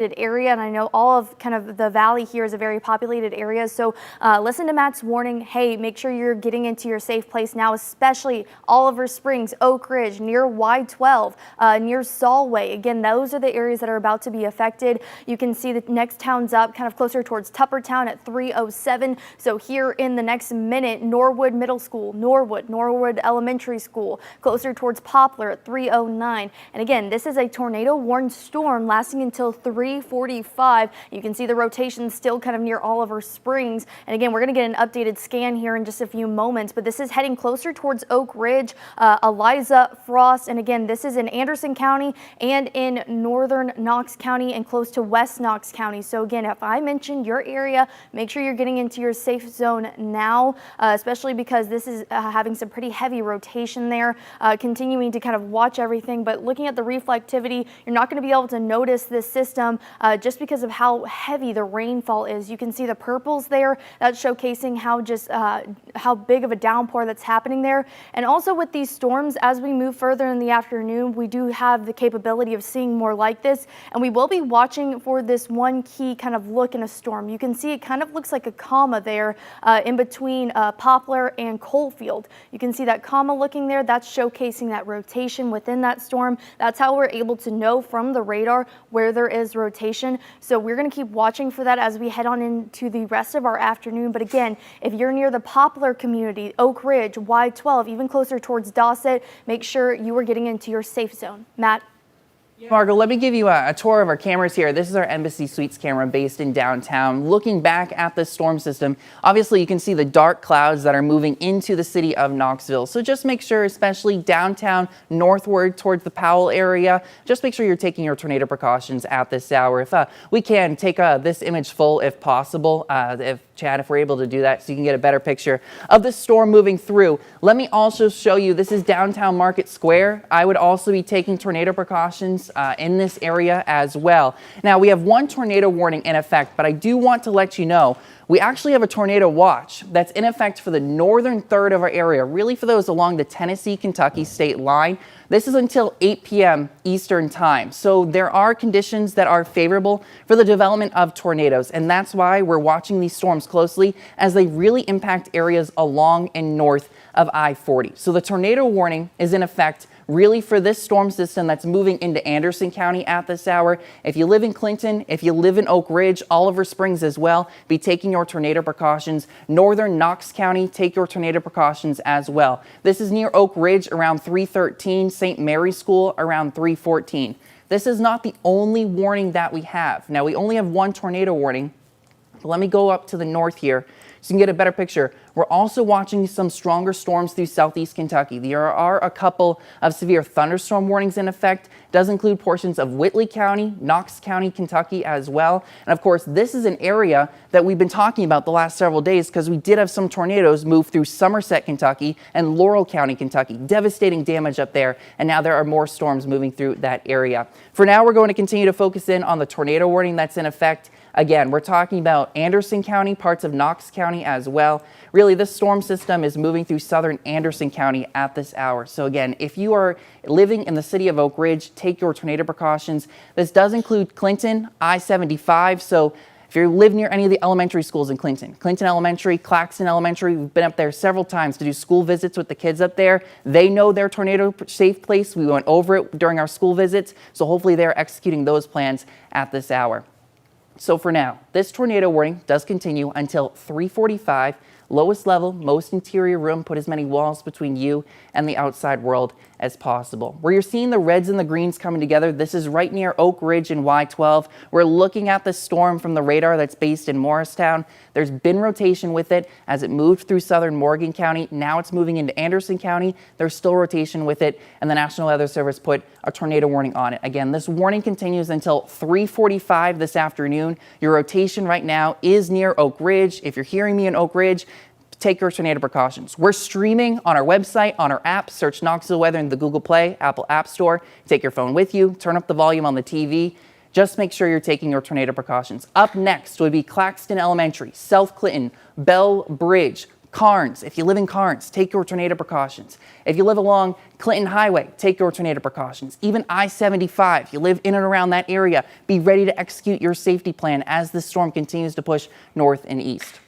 area, and I know all of kind of the valley here is a very populated area, so listen to Matt's warning. Hey, make sure you're getting into your safe place now, especially Oliver Springs, Oak Ridge, near Y12, near Solway. Again, those are the areas that are about to be affected. You can see the next towns up kind of closer towards Tuppertown at 307. So here in the next minute, Norwood Middle School, Norwood Elementary School, closer towards Poplar at 309. And again, this is a tornado warned storm lasting until 3:45. You can see the rotation still kind of near Oliver Springs. And again, we're going to get an updated scan here in just a few moments, but this is heading closer towards Oak Ridge, Eliza, Frost. And again, this is in Anderson County and in northern Knox County and close to West Knox County. So again, if I mentioned your area, make sure you're getting into your safe zone now, especially because this is having some pretty heavy rotation there, continuing to kind of watch everything. But looking at the reflectivity, you're not going to be able to notice this system just because of how heavy the rainfall is. You can see the purples there. That's showcasing how big of a downpour that's happening there. And also with these storms, as we move further in the afternoon, we do have the capability of seeing more like this. And we will be watching for this one key kind of look in a storm. You can see it kind of looks like a comma there in between Poplar and Coalfield. You can see that comma looking there. That's showcasing that rotation within that storm. That's how we're able to know from the radar where there is rotation. So we're going to keep watching for that as we head on into the rest of our afternoon. But again, if you're near the Poplar community, Oak Ridge, Y12, even closer towards Dorset, make sure you are getting into your safe zone. Matt? Margo, let me give you a tour of our cameras here. This is our Embassy Suites camera based in downtown. Looking back at the storm system, obviously you can see the dark clouds that are moving into the city of Knoxville. So just make sure, especially downtown, northward towards the Powell area, just make sure you're taking your tornado precautions at this hour. If we can take this image full if possible, if we're able to do that so you can get a better picture of the storm moving through. Let me also show you, this is downtown Market Square. I would also be taking tornado precautions in this area as well. Now we have one tornado warning in effect, but I do want to let you know we actually have a tornado watch that's in effect for the northern third of our area, really for those along the Tennessee-Kentucky state line. This is until 8 p.m. Eastern time. So there are conditions that are favorable for the development of tornadoes, and that's why we're watching these storms closely as they really impact areas along and north of I-40. So the tornado warning is in effect really for this storm system that's moving into Anderson County at this hour. If you live in Clinton, if you live in Oak Ridge, Oliver Springs as well, be taking your tornado precautions. Northern Knox County, take your tornado precautions as well. This is near Oak Ridge around 313, St. Mary's School around 314. This is not the only warning that we have. Now, we only have one tornado warning. But let me go up to the north here so you can get a better picture. We're also watching some stronger storms through southeast Kentucky. There are a couple of severe thunderstorm warnings in effect. It does include portions of Whitley County, Knox County, Kentucky as well. And of course, this is an area that we've been talking about the last several days because we did have some tornadoes move through Somerset, Kentucky and Laurel County, Kentucky. Devastating damage up there. And now there are more storms moving through that area. For now, we're going to continue to focus in on the tornado warning that's in effect. Again, we're talking about Anderson County, parts of Knox County as well. Really, this storm system is moving through southern Anderson County at this hour. So again, if you are living in the city of Oak Ridge, take your tornado precautions. This does include Clinton, I-75. So if you live near any of the elementary schools in Clinton, Clinton Elementary, Claxton Elementary, we've been up there several times to do school visits with the kids up there. They know their tornado safe place. We went over it during our school visits. So hopefully they're executing those plans at this hour. So for now, this tornado warning does continue until 3:45. Lowest level, most interior room, put as many walls between you and the outside world as possible. Where you're seeing the reds and the greens coming together, this is right near Oak Ridge and Y12. We're looking at the storm from the radar that's based in Morristown. There's been rotation with it as it moved through southern Morgan County. Now it's moving into Anderson County. There's still rotation with it, and the National Weather Service put a tornado warning on it. Again, this warning continues until 3:45 this afternoon. Your rotation right now is near Oak Ridge. If you're hearing me in Oak Ridge, take your tornado precautions. We're streaming on our website, on our app. Search Knoxville Weather in the Google Play, Apple App Store. Take your phone with you. Turn up the volume on the TV. Just make sure you're taking your tornado precautions. Up next would be Claxton Elementary, South Clinton, Bell Bridge, Carnes, if you live in Carnes, take your tornado precautions. If you live along Clinton Highway, take your tornado precautions. Even I-75, if you live in and around that area, be ready to execute your safety plan as this storm continues to push north and east.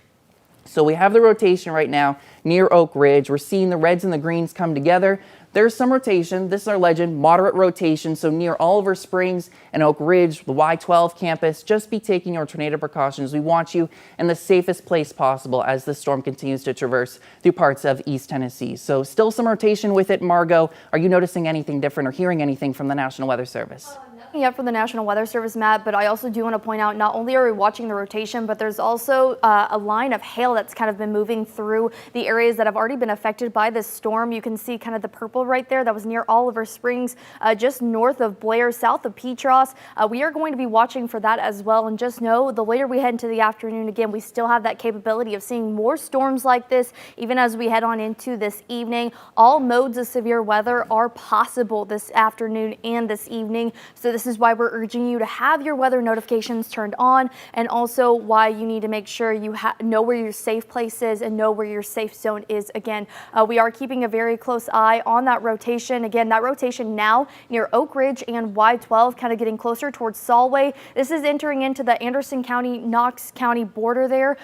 So we have the rotation right now near Oak Ridge. We're seeing the reds and the greens come together. There's some rotation. This is our legend, moderate rotation. So near Oliver Springs and Oak Ridge, the Y12 campus, just be taking your tornado precautions. We want you in the safest place possible as the storm continues to traverse through parts of East Tennessee. So still some rotation with it. Margot, are you noticing anything different or hearing anything from the National Weather Service? Yet from the National Weather Service, Matt, but I also do want to point out not only are we watching the rotation, but there's also a line of hail that's kind of been moving through the areas that have already been affected by this storm. You can see kind of the purple right there that was near Oliver Springs, just north of Blair, south of Petros. We are going to be watching for that as well, and just know the later we head into the afternoon, again, we still have that capability of seeing more storms like this even as we head on into this evening. All modes of severe weather are possible this afternoon and this evening, so this is why we're urging you to have your weather notifications turned on, and also why you need to make sure you know where your safe place is and know where your safe zone is. Again, we are keeping a very close eye on that rotation. Again, that rotation now near Oak Ridge and Y12, kind of getting closer towards Solway. This is entering into the Anderson County, Knox County border there.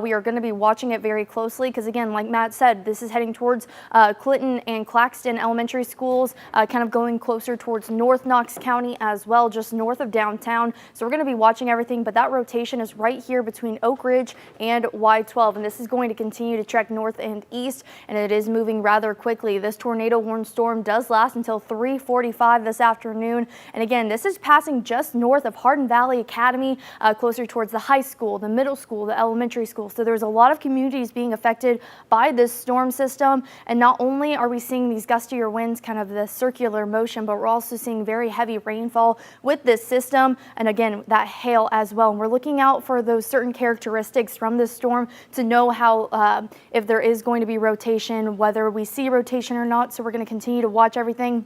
We are going to be watching it very closely because, again, like Matt said, this is heading towards Clinton and Claxton elementary schools, kind of going closer towards North Knox County as well, just north of downtown. So we're going to be watching everything, but that rotation is right here between Oak Ridge and Y12, and this is going to continue to trek north and east, and it is moving rather quickly. This tornado warning storm does last until 3:45 this afternoon, and again, this is passing just north of Hardin Valley Academy, closer towards the high school, the middle school, the elementary school. So there's a lot of communities being affected by this storm system, and not only are we seeing these gustier winds, kind of the circular motion, but we're also seeing very heavy rainfall with this system, and again, that hail as well. And we're looking out for those certain characteristics from this storm to know how, if there is going to be rotation, whether we see rotation or not. So we're going to continue to watch everything.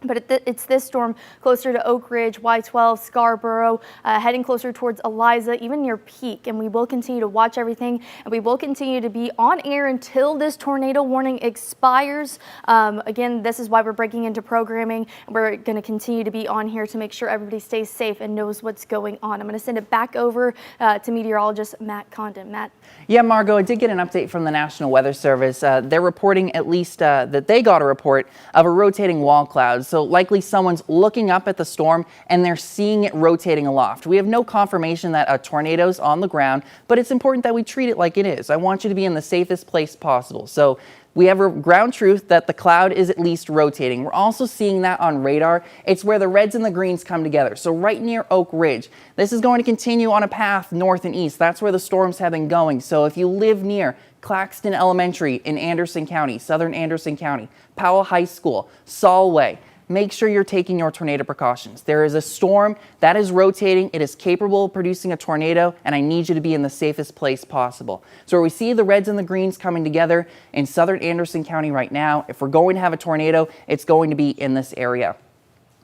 But it's this storm closer to Oak Ridge, Y12, Scarborough, heading closer towards Eliza, even near Peak. And we will continue to watch everything, and we will continue to be on air until this tornado warning expires. Again, this is why we're breaking into programming. We're going to continue to be on here to make sure everybody stays safe and knows what's going on. I'm going to send it back over to meteorologist Matt Condon. Matt? Yeah, Margot, I did get an update from the National Weather Service. They're reporting at least that they got a report of a rotating wall cloud. So likely someone's looking up at the storm and they're seeing it rotating aloft. We have no confirmation that a tornado's on the ground, but it's important that we treat it like it is. I want you to be in the safest place possible. So we have a ground truth that the cloud is at least rotating. We're also seeing that on radar. It's where the reds and the greens come together. So right near Oak Ridge, this is going to continue on a path north and east. That's where the storms have been going. So if you live near Claxton Elementary in Anderson County, southern Anderson County, Powell High School, Solway, make sure you're taking your tornado precautions. There is a storm that is rotating. It is capable of producing a tornado, and I need you to be in the safest place possible. So where we see the reds and the greens coming together in southern Anderson County right now, if we're going to have a tornado, it's going to be in this area.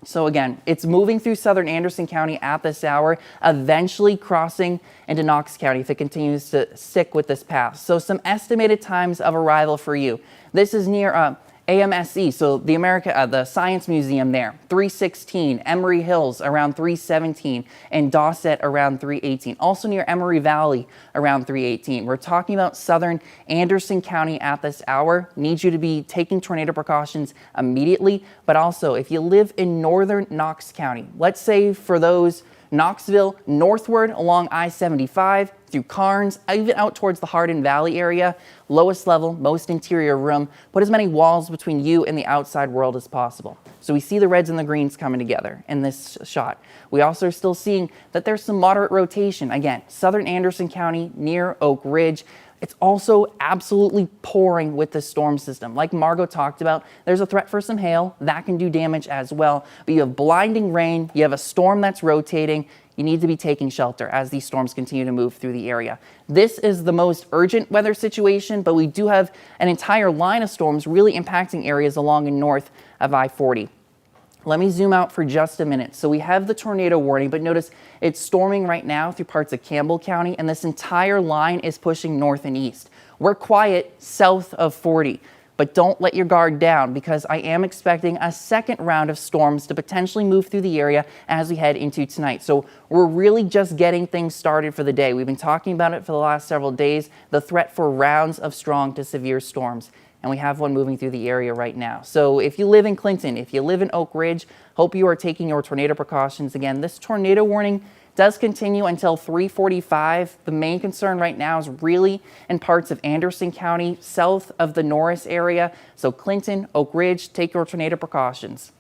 So again, it's moving through southern Anderson County at this hour, eventually crossing into Knox County if it continues to stick with this path. So some estimated times of arrival for you. This is near AMSE, so the Science Museum there, 3:16, Emory Hills around 3:17, and Dosset around 3:18. Also near Emory Valley around 3:18. We're talking about southern Anderson County at this hour. Need you to be taking tornado precautions immediately, but also if you live in northern Knox County, let's say for those Knoxville northward along I-75 through Carnes, even out towards the Hardin Valley area, lowest level, most interior room, put as many walls between you and the outside world as possible. So we see the reds and the greens coming together in this shot. We also are still seeing that there's some moderate rotation. Again, southern Anderson County near Oak Ridge. It's also absolutely pouring with the storm system. Like Margot talked about, there's a threat for some hail. That can do damage as well. But you have blinding rain. You have a storm that's rotating. You need to be taking shelter as these storms continue to move through the area. This is the most urgent weather situation, but we do have an entire line of storms really impacting areas along and north of I-40. Let me zoom out for just a minute. So we have the tornado warning, but notice it's storming right now through parts of Campbell County, and this entire line is pushing north and east. We're quiet south of 40, but don't let your guard down, because I am expecting a second round of storms to potentially move through the area as we head into tonight. So we're really just getting things started for the day. We've been talking about it for the last several days, the threat for rounds of strong to severe storms. And we have one moving through the area right now. So if you live in Clinton, if you live in Oak Ridge, hope you are taking your tornado precautions. Again, this tornado warning does continue until 3:45. The main concern right now is really in parts of Anderson County, south of the Norris area. So Clinton, Oak Ridge, take your tornado precautions.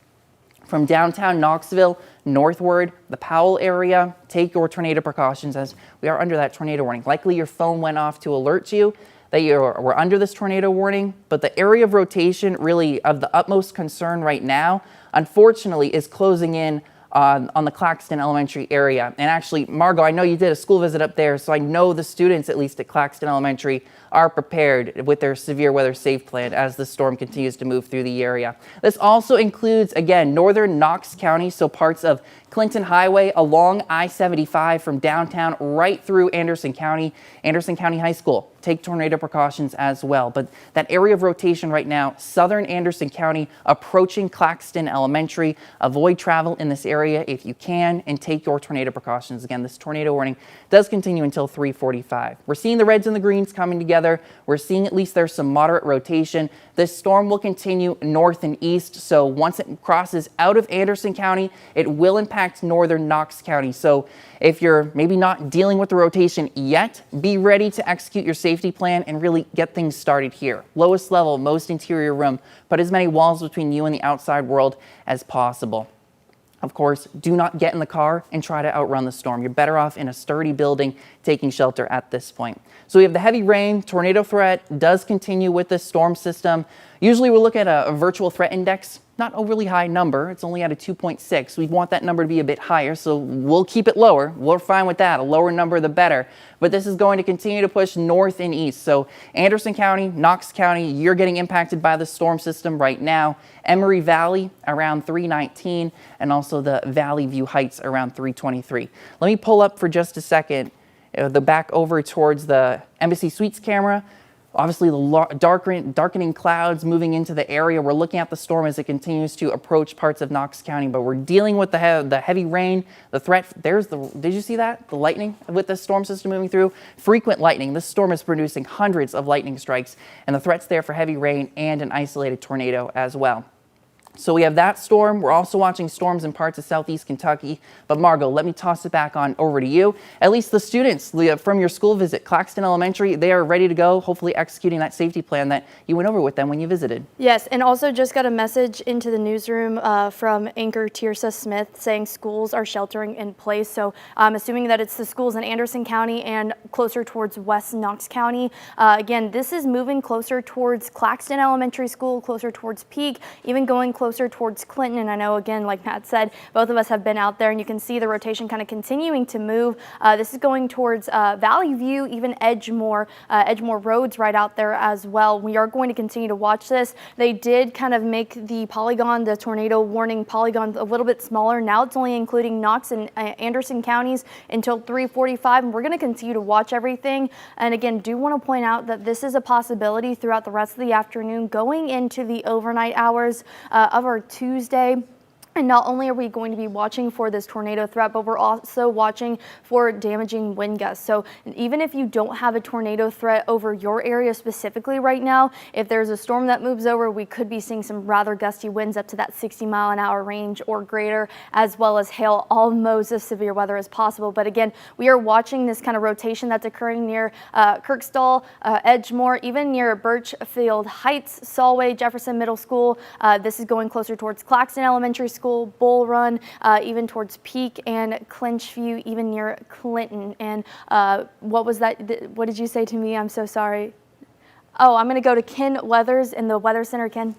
From downtown Knoxville northward, the Powell area, take your tornado precautions as we are under that tornado warning. Likely your phone went off to alert you that we're under this tornado warning, but the area of rotation really of the utmost concern right now, unfortunately, is closing in on the Claxton Elementary area. And actually, Margot, I know you did a school visit up there, so I know the students, at least at Claxton Elementary, are prepared with their severe weather safe plan as the storm continues to move through the area. This also includes, again, northern Knox County, so parts of Clinton Highway along I-75 from downtown right through Anderson County High School. Take tornado precautions as well. But that area of rotation right now, southern Anderson County approaching Claxton Elementary. Avoid travel in this area if you can and take your tornado precautions. Again, this tornado warning does continue until 3:45. We're seeing the reds and the greens coming together. We're seeing at least there's some moderate rotation. This storm will continue north and east. So once it crosses out of Anderson County, it will impact northern Knox County. So if you're maybe not dealing with the rotation yet, be ready to execute your safety plan and really get things started here. Lowest level, most interior room, put as many walls between you and the outside world as possible. Of course, do not get in the car and try to outrun the storm. You're better off in a sturdy building taking shelter at this point. So we have the heavy rain, tornado threat does continue with this storm system. Usually we'll look at a virtual threat index, not overly high number. It's only at a 2.6. We want that number to be a bit higher, so we'll keep it lower. We're fine with that. A lower number, the better. But this is going to continue to push north and east. So Anderson County, Knox County, you're getting impacted by the storm system right now. Emory Valley around 319, and also the Valley View Heights around 323. Let me pull up for just a second, the back over towards the Embassy Suites camera. Obviously, the darkening clouds moving into the area. We're looking at the storm as it continues to approach parts of Knox County, but we're dealing with the heavy rain, the threat. Did you see that? The lightning with the storm system moving through? Frequent lightning. This storm is producing hundreds of lightning strikes, and the threat's there for heavy rain and an isolated tornado as well. So we have that storm. We're also watching storms in parts of southeast Kentucky. But Margot, let me toss it back on over to you. At least the students from your school visit, Claxton Elementary, they are ready to go, hopefully executing that safety plan that you went over with them when you visited. Yes, and also just got a message into the newsroom from anchor Tirsa Smith saying schools are sheltering in place. So I'm assuming that it's the schools in Anderson County and closer towards West Knox County. Again, this is moving closer towards Claxton Elementary School, closer towards Peak, even going closer towards Clinton. And I know, again, like Matt said, both of us have been out there and you can see the rotation kind of continuing to move. This is going towards Valley View, even Edgemore roads right out there as well. We are going to continue to watch this. They did kind of make the tornado warning polygon a little bit smaller. Now it's only including Knox and Anderson counties until 3:45, and we're going to continue to watch everything. And again, do want to point out that this is a possibility throughout the rest of the afternoon going into the overnight hours of our Tuesday. And not only are we going to be watching for this tornado threat, but we're also watching for damaging wind gusts. So even if you don't have a tornado threat over your area specifically right now, if there's a storm that moves over, we could be seeing some rather gusty winds up to that 60-mile-an-hour range or greater, as well as hail. All modes of severe weather is possible. But again, we are watching this kind of rotation that's occurring near Kirkstall, Edgemore, even near Birchfield Heights, Solway, Jefferson Middle School. This is going closer towards Claxton Elementary School, Bull Run, even towards Peak and Clinchview, even near Clinton. And what was that? What did you say to me? I'm so sorry. Oh, I'm going to go to Ken Weathers in the Weather Center. Ken?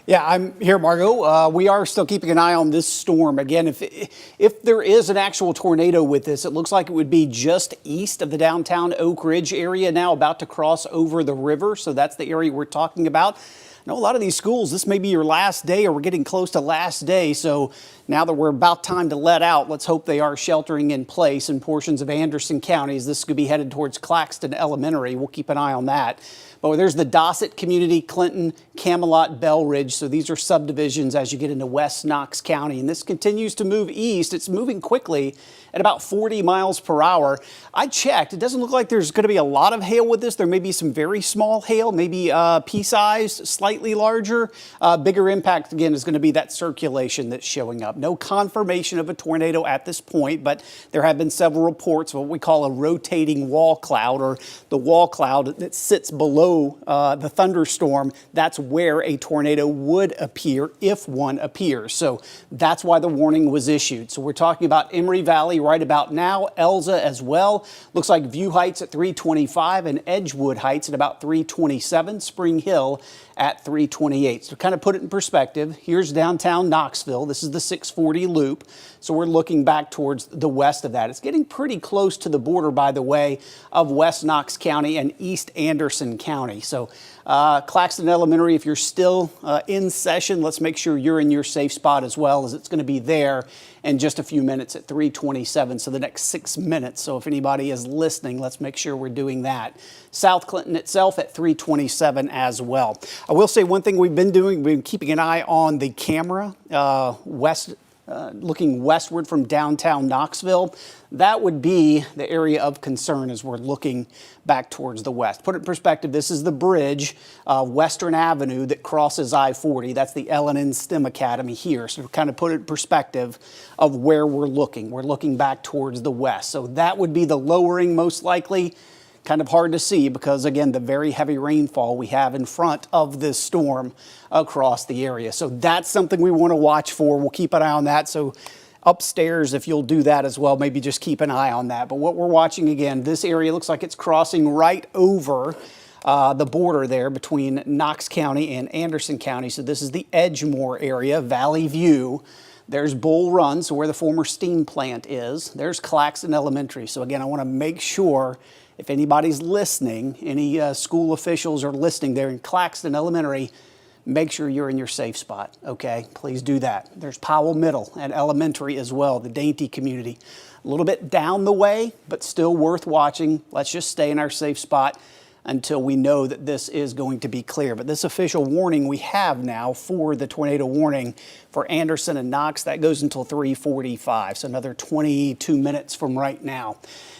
Yeah, I'm here, Margot. We are still keeping an eye on this storm. Again, if there is an actual tornado with this, it looks like it would be just east of the downtown Oak Ridge area now, about to cross over the river. So that's the area we're talking about. know a lot of these schools, this may be your last day, or we're getting close to last day. So now that we're about time to let out, let's hope they are sheltering in place in portions of Anderson County, as this could be headed towards Claxton Elementary. We'll keep an eye on that. But there's the Dossett community, Clinton, Camelot, Bell Ridge. So these are subdivisions as you get into West Knox County. And this continues to move east. It's moving quickly at about 40 miles per hour. I checked. It doesn't look like there's going to be a lot of hail with this. There may be some very small hail, maybe pea-sized, slightly larger. Bigger impact, again, is going to be that circulation that's showing up. No confirmation of a tornado at this point, but there have been several reports of what we call a rotating wall cloud, or the wall cloud that sits below the thunderstorm. That's where a tornado would appear if one appears. So that's why the warning was issued. So we're talking about Emory Valley right about now, Elza as well. Looks like View Heights at 325 and Edgewood Heights at about 327, Spring Hill at 328. So to kind of put it in perspective, here's downtown Knoxville. This is the 640 loop. So we're looking back towards the west of that. It's getting pretty close to the border, by the way, of West Knox County and East Anderson County. So Claxton Elementary, if you're still in session, let's make sure you're in your safe spot as well, as it's going to be there in just a few minutes at 327, so the next 6 minutes. So if anybody is listening, let's make sure we're doing that. South Clinton itself at 327 as well. I will say one thing we've been doing, we've been keeping an eye on the camera looking westward from downtown Knoxville. That would be the area of concern as we're looking back towards the west. Put it in perspective, this is the bridge, Western Avenue, that crosses I-40. That's the L&N STEM Academy here. So to kind of put it in perspective of where we're looking. We're looking back towards the west. So that would be the lowering most likely. Kind of hard to see because, again, the very heavy rainfall we have in front of this storm across the area. So that's something we want to watch for. We'll keep an eye on that. So upstairs, if you'll do that as well, maybe just keep an eye on that. But what we're watching, again, this area looks like it's crossing right over the border there between Knox County and Anderson County. So this is the Edgemore area, Valley View. There's Bull Run, so where the former steam plant is. There's Claxton Elementary. So again, I want to make sure if anybody's listening, any school officials are listening there in Claxton Elementary, make sure you're in your safe spot, okay? Please do that. There's Powell Middle and Elementary as well, the Dainty community. A little bit down the way, but still worth watching. Let's just stay in our safe spot until we know that this is going to be clear. But this official warning we have now for the tornado warning for Anderson and Knox, that goes until 3:45, so another 22 minutes from right now.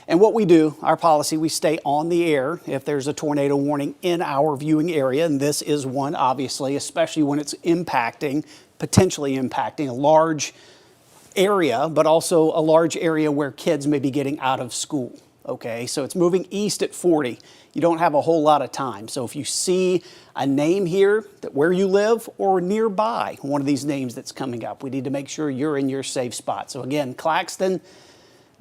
And what we do, our policy, we stay on the air if there's a tornado warning in our viewing area, and this is one, obviously, especially when it's potentially impacting a large area, but also a large area where kids may be getting out of school. Okay, so it's moving east at 40. You don't have a whole lot of time. So if you see a name here that where you live or nearby, one of these names that's coming up, we need to make sure you're in your safe spot. So again, Claxton,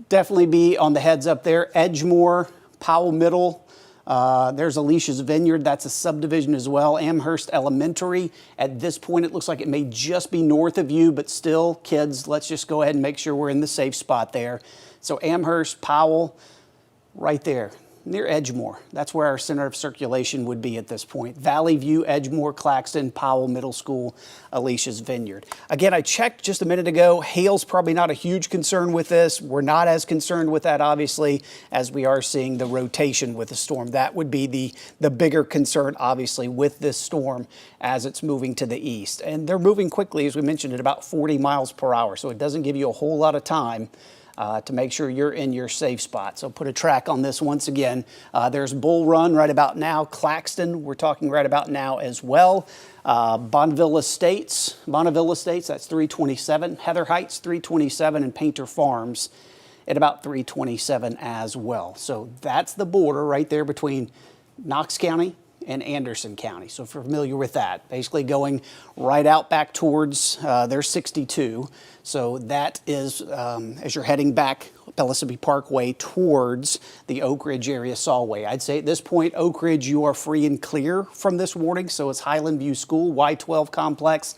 definitely be on the heads up there. Edgemore, Powell Middle, there's Alicia's Vineyard. That's a subdivision as well. Amherst Elementary. At this point, it looks like it may just be north of you, but still, kids, let's just go ahead and make sure we're in the safe spot there. So Amherst, Powell, right there, near Edgemore. That's where our center of circulation would be at this point. Valley View, Edgemore, Claxton, Powell Middle School, Alicia's Vineyard. Again, I checked just a minute ago. Hail's probably not a huge concern with this. We're not as concerned with that, obviously, as we are seeing the rotation with the storm. That would be the bigger concern, obviously, with this storm as it's moving to the east. And they're moving quickly, as we mentioned, at about 40 miles per hour. So it doesn't give you a whole lot of time to make sure you're in your safe spot. So put a track on this once again. There's Bull Run right about now. Claxton, we're talking right about now as well. Bonneville Estates, that's 327. Heather Heights, 327, and Painter Farms at about 327 as well. So that's the border right there between Knox County and Anderson County. So if you're familiar with that, basically going right out back towards, there's 62. So that is, as you're heading back Pellissippi Parkway towards the Oak Ridge area Sawway. I'd say at this point, Oak Ridge, you are free and clear from this warning. So it's Highland View School, Y12 complex.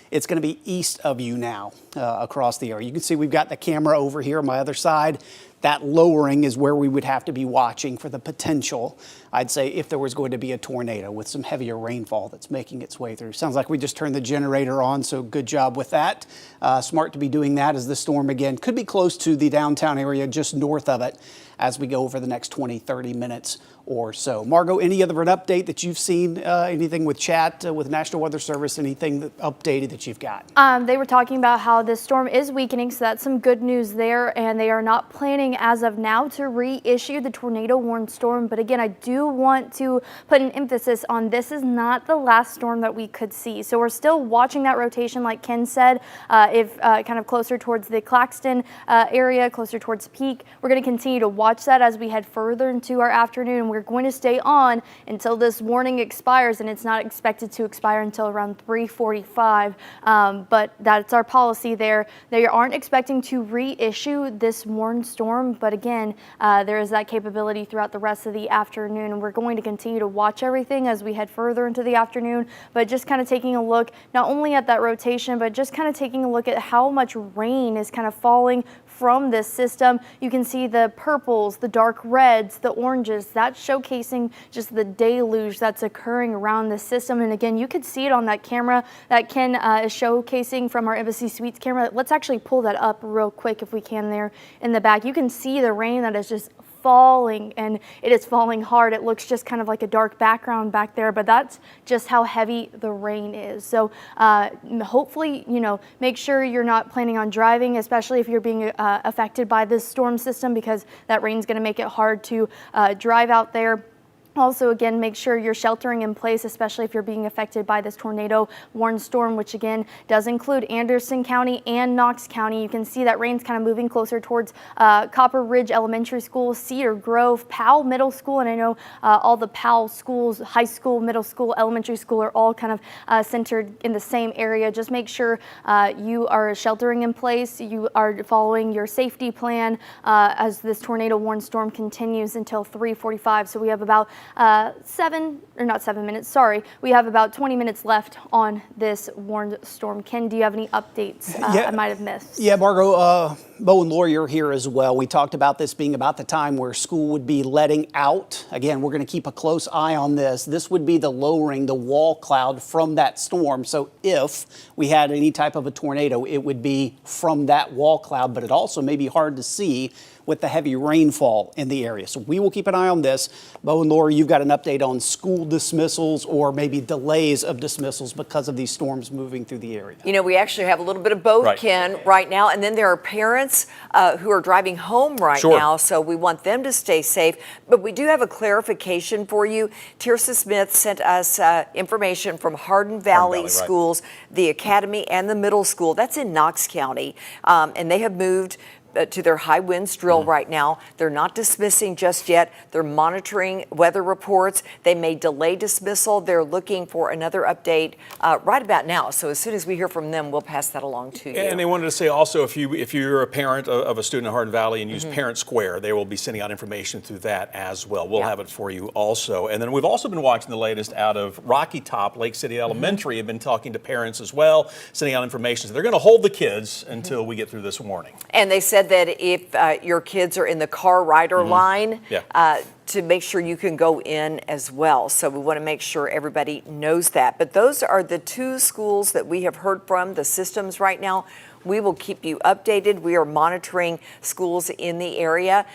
It's going to be east of you now across the area. You can see we've got the camera over here on my other side. that lowering is where we would have to be watching for the potential, I'd say, if there was going to be a tornado with some heavier rainfall that's making its way through. Sounds like we just turned the generator on, so good job with that. Smart to be doing that as the storm, again, could be close to the downtown area just north of it as we go over the next 20, 30 minutes or so. Margot, any other update that you've seen, anything with chat with National Weather Service, anything updated that you've got? They were talking about how this storm is weakening, so that's some good news there, and they are not planning as of now to reissue the tornado warning storm. But again, I do want to put an emphasis on this is not the last storm that we could see. So we're still watching that rotation, like Ken said, if kind of closer towards the Claxton area, closer towards peak. We're going to continue to watch that as we head further into our afternoon. We're going to stay on until this warning expires, and it's not expected to expire until around 3:45. But that's our policy there. They aren't expecting to reissue this warned storm, but again, there is that capability throughout the rest of the afternoon, and we're going to continue to watch everything as we head further into the afternoon. But just kind of taking a look not only at that rotation, but just kind of taking a look at how much rain is kind of falling from this system. You can see the purples, the dark reds, the oranges. That's showcasing just the deluge that's occurring around the system. And again, you could see it on that camera that Ken is showcasing from our Embassy Suites camera. Let's actually pull that up real quick if we can there in the back. You can see the rain that is just falling, and it is falling hard. It looks just kind of like a dark background back there, but that's just how heavy the rain is. So hopefully, make sure you're not planning on driving, especially if you're being affected by this storm system, because that rain's going to make it hard to drive out there. Also, again, make sure you're sheltering in place, especially if you're being affected by this tornado warned storm, which again does include Anderson County and Knox County. You can see that rain's kind of moving closer towards Copper Ridge Elementary School, Cedar Grove, Powell Middle School, and I know all the Powell schools, high school, middle school, elementary school are all kind of centered in the same area. Just make sure you are sheltering in place, you are following your safety plan as this tornado warned storm continues until 3:45. So we have about we have about 20 minutes left on this warned storm. Ken, do you have any updates I might have missed? Yeah, Margot, Bo and Lori are here as well. We talked about this being about the time where school would be letting out. Again, we're going to keep a close eye on this. This would be the lowering, the wall cloud from that storm. So if we had any type of a tornado, it would be from that wall cloud, but it also may be hard to see with the heavy rainfall in the area. So we will keep an eye on this. Bo and Lori, you've got an update on school dismissals or maybe delays of dismissals because of these storms moving through the area. We actually have a little bit of both, Ken, right now. And then there are parents who are driving home right now, so we want them to stay safe. But we do have a clarification for you. Tirsa Smith sent us information from Hardin Valley Schools, the academy and the middle school. That's in Knox County. And they have moved to their high winds drill right now. They're not dismissing just yet. They're monitoring weather reports. They may delay dismissal. They're looking for another update right about now. So as soon as we hear from them, we'll pass that along to you. And they wanted to say also, if you're a parent of a student in Hardin Valley and use Parent Square, they will be sending out information through that as well. We'll have it for you also. And then we've also been watching the latest out of Rocky Top. Lake City Elementary have been talking to parents as well, sending out information. So they're going to hold the kids until we get through this warning. And they said that if your kids are in the car rider line, to make sure you can go in as well. So we want to make sure everybody knows that. But those are the two schools that we have heard from, the systems right now. We will keep you updated. We are monitoring schools in the area.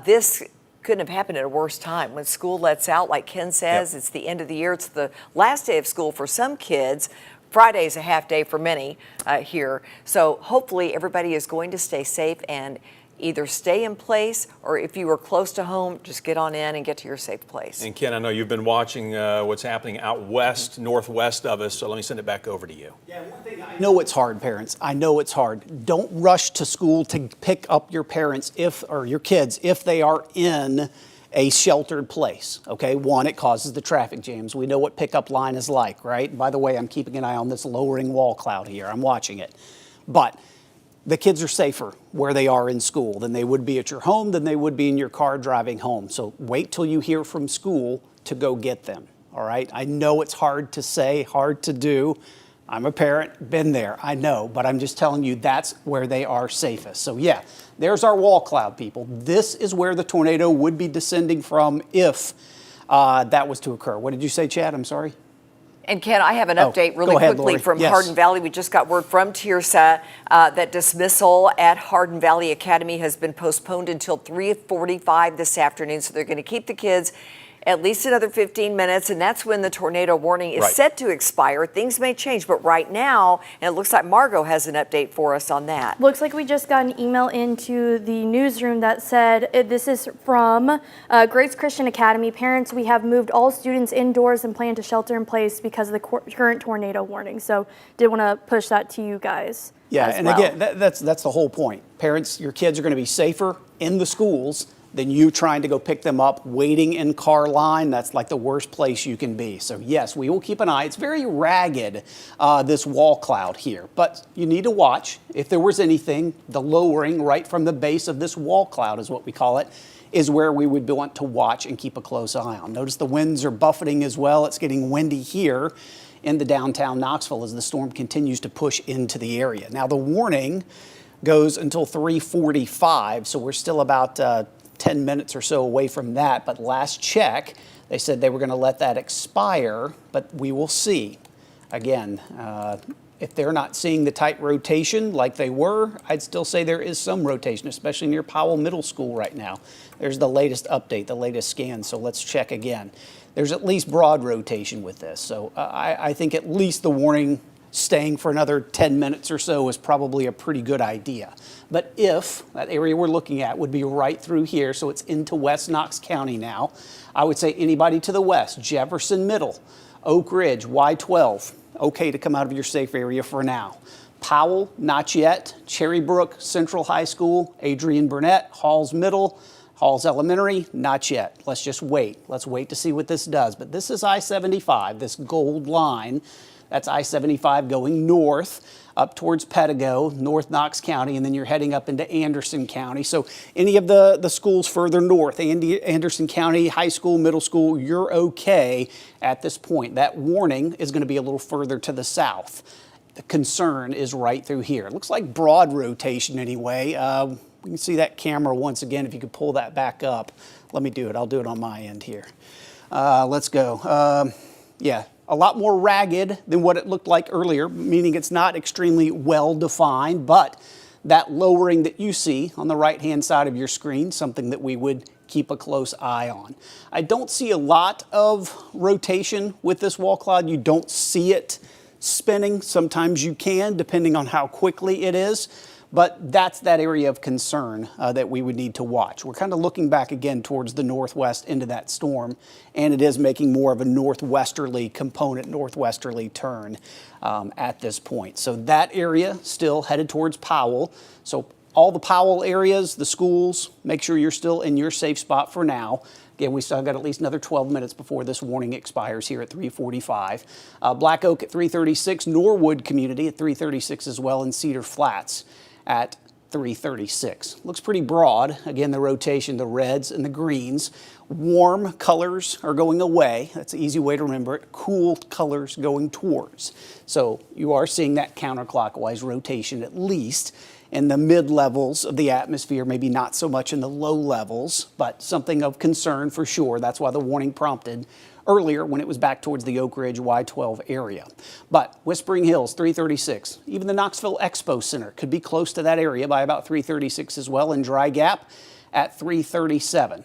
This couldn't have happened at a worse time. When school lets out, like Ken says, it's the end of the year. It's the last day of school for some kids. Friday's a half day for many here. So hopefully everybody is going to stay safe and either stay in place, or if you are close to home, just get on in and get to your safe place. And Ken, I know you've been watching what's happening out west, northwest of us, so let me send it back over to you. Yeah, one thing I know it's hard, parents. I know it's hard. Don't rush to school to pick up your parents or your kids if they are in a sheltered place, okay? One, it causes the traffic jams. We know what pickup line is like, right? By the way, I'm keeping an eye on this lowering wall cloud here. I'm watching it. But the kids are safer where they are in school than they would be at your home, than they would be in your car driving home. So wait till you hear from school to go get them, all right? I know it's hard to say, hard to do, I'm a parent, been there, I know, but I'm just telling you that's where they are safest. So yeah, there's our wall cloud, people. This is where the tornado would be descending from if that was to occur. What did you say, Chad? I'm sorry. And Ken, I have an update really go ahead, quickly Lori. from Yes. Hardin Valley. We just got word from Tirsa that dismissal at Hardin Valley Academy has been postponed until 3:45 this afternoon. So they're going to keep the kids at least another 15 minutes, and that's when the tornado warning is set to expire. Things may change, but right now, and it looks like Margot has an update for us on that. Looks like we just got an email into the newsroom that said, this is from Grace Christian Academy. Parents, we have moved all students indoors and plan to shelter in place because of the current tornado warning. So did want to push that to you guys. Yeah, as and well. again, that's the whole point. Parents, your kids are going to be safer in the schools than you trying to go pick them up, waiting in car line. That's like the worst place you can be. So yes, we will keep an eye. It's very ragged, this wall cloud here, but you need to watch. If there was anything, the lowering right from the base of this wall cloud is what we call it, is where we would want to watch and keep a close eye on. Notice the winds are buffeting as well. It's getting windy here in the downtown Knoxville as the storm continues to push into the area. Now the warning goes until 3:45, so we're still about 10 minutes or so away from that, but last check, they said they were going to let that expire, but we will see. Again, if they're not seeing the tight rotation like they were, I'd still say there is some rotation, especially near Powell Middle School right now. There's the latest update, the latest scan, so let's check again. There's at least broad rotation with this, so I think at least the warning staying for another 10 minutes or so is probably a pretty good idea. But if that area we're looking at would be right through here, so it's into West Knox County now, I would say anybody to the west, Jefferson Middle, Oak Ridge, Y12, okay to come out of your safe area for now. Powell, not yet. Cherry Brook, Central High School, Adrian Burnett, Halls Middle, Halls Elementary, not yet. Let's just wait. Let's wait to see what this does. But this is I-75, this gold line. That's I-75 going north up towards Pedigo, North Knox County, and then you're heading up into Anderson County. So any of the schools further north, Anderson County, high school, middle school, you're okay at this point. That warning is going to be a little further to the south. The concern is right through here. It looks like broad rotation anyway. We can see that camera once again. If you could pull that back up. Let me do it. I'll do it on my end here. Let's go. Yeah. A lot more ragged than what it looked like earlier, meaning it's not extremely well defined, but that lowering that you see on the right-hand side of your screen, something that we would keep a close eye on. I don't see a lot of rotation with this wall cloud. You don't see it spinning. Sometimes you can, depending on how quickly it is. But that's that area of concern that we would need to watch. We're kind of looking back again towards the northwest into that storm, and it is making more of a northwesterly component, northwesterly turn at this point. So that area still headed towards Powell. So all the Powell areas, the schools, make sure you're still in your safe spot for now. Again, we still got at least another 12 minutes before this warning expires here at 3:45. Black Oak at 3:36, Norwood Community at 3:36 as well, and Cedar Flats at 3:36. Looks pretty broad. Again, the rotation, the reds and the greens. Warm colors are going away. That's an easy way to remember it. Cool colors going towards. So you are seeing that counterclockwise rotation at least in the mid-levels of the atmosphere, maybe not so much in the low levels, but something of concern for sure. That's why the warning prompted earlier when it was back towards the Oak Ridge Y12 area. But Whispering Hills, 3:36. Even the Knoxville Expo Center could be close to that area by about 3:36 as well, and Dry Gap at 3:37.